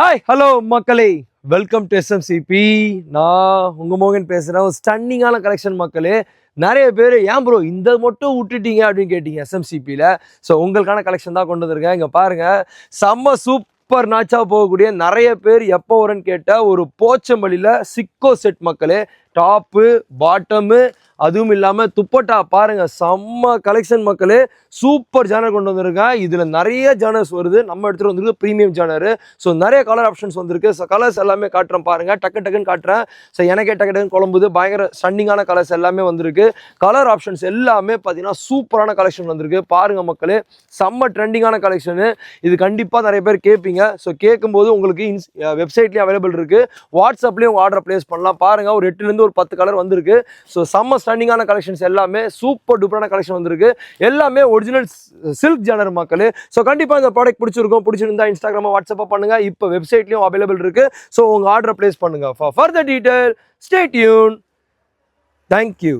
Hi hello மக்களே, welcome to எஸ்எம்சிபி. நான் உங்கள் மோகன் பேசுகிறேன். ஒரு ஸ்டன்னிங்கான கலெக்ஷன் மக்களே. நிறைய பேர் ஏன் ப்ரோ இந்த மட்டும் விட்டுட்டீங்க அப்படின்னு கேட்டீங்க எஸ்எம்சிபியில். ஸோ உங்களுக்கான கலெக்ஷன் தான் கொண்டு வந்திருக்கேன். இங்கே பாருங்கள், செம்ம சூப்பர் நாச்சாக போகக்கூடிய நிறைய பேர் எப்போ வரும்னு கேட்ட ஒரு போச்சம்பள்ளியில் சிக்கோ செட் மக்களே. டாப்பு பாட்டமு அதுவும் இல்லாமல் துப்பட்டா பாருங்க, செம்ம கலெக்ஷன் மக்களே. சூப்பர் ஜானர் கொண்டு வந்திருக்கேன். இதில் நிறைய ஜானர்ஸ் வருது. நம்ம எடுத்துகிட்டு வந்திருக்கு ப்ரீமியம் ஜானரு. ஸோ நிறைய கலர் ஆப்ஷன்ஸ் வந்திருக்கு. ஸோ கலர்ஸ் எல்லாமே காட்டுறேன் பாருங்க, டக்குன்னு காட்டுறேன். ஸோ எனக்கே டக்குன்னு குழம்புது. பயங்கர ஸ்டன்னிங்கான கலர்ஸ் எல்லாமே வந்திருக்கு. கலர் ஆப்ஷன்ஸ் எல்லாமே பார்த்தீங்கன்னா சூப்பரான கலெக்ஷன் வந்திருக்கு பாருங்க மக்களே. செம்ம ட்ரெண்டிங்கான கலெக்ஷனு. இது கண்டிப்பாக நிறைய பேர் கேட்பீங்க. ஸோ கேட்கும்போது உங்களுக்கு வெப்சைட்லேயும் அவைலபிள் இருக்குது. வாட்ஸ்அப்லேயும் உங்கள் ஆர்டர் ப்ளேஸ் பண்ணலாம். பாருங்கள், ஒரு 8லேருந்து ஒரு 10 கலர் வந்திருக்கு. ஸோ செம்ம ஸ்டன்னிங்கான கலெக்ஷன்ஸ் எல்லாமே சூப்பர் டூப்பரான கலெக்ஷன் வந்திருக்கு. எல்லாமே ஒரிஜினல் சில்க் ஜானர் மக்களே. ஸோ கண்டிப்பாக இந்த ப்ராடக்ட் பிடிச்சிருந்தா இன்ஸ்டாகிராம் வாட்ஸ்அப்பை பண்ணுங்க. இப்போ வெப்சைட்லையும் அவைலபிள் இருக்கு. ஸோ உங்க ஆர்டர் பிளேஸ் பண்ணுங்க. For further detail stay tune. Thank you.